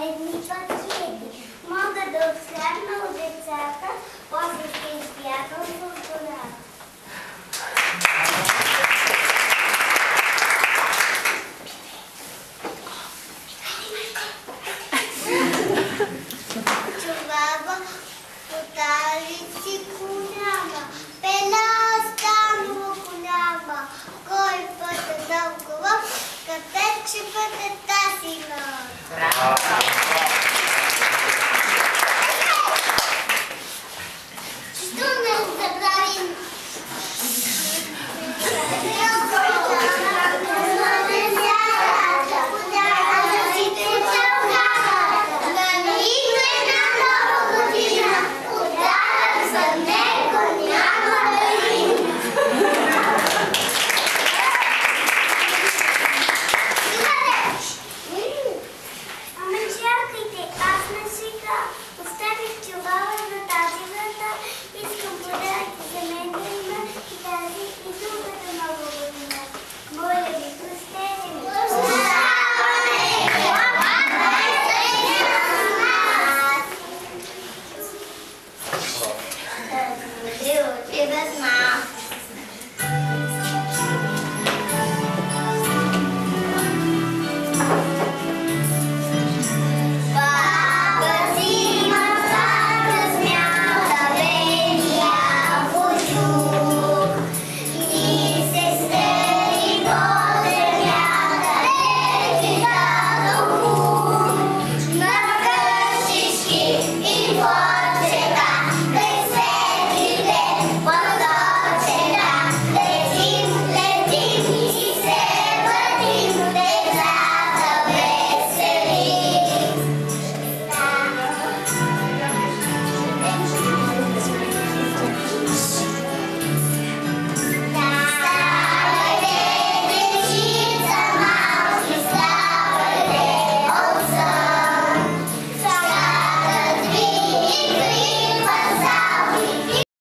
едни пакети. Мога да обследна от децата, после ще изпятам с гората. Чувава поталици голяма, пена станува голяма. Кой път е толкова, къде че път е тази нощ?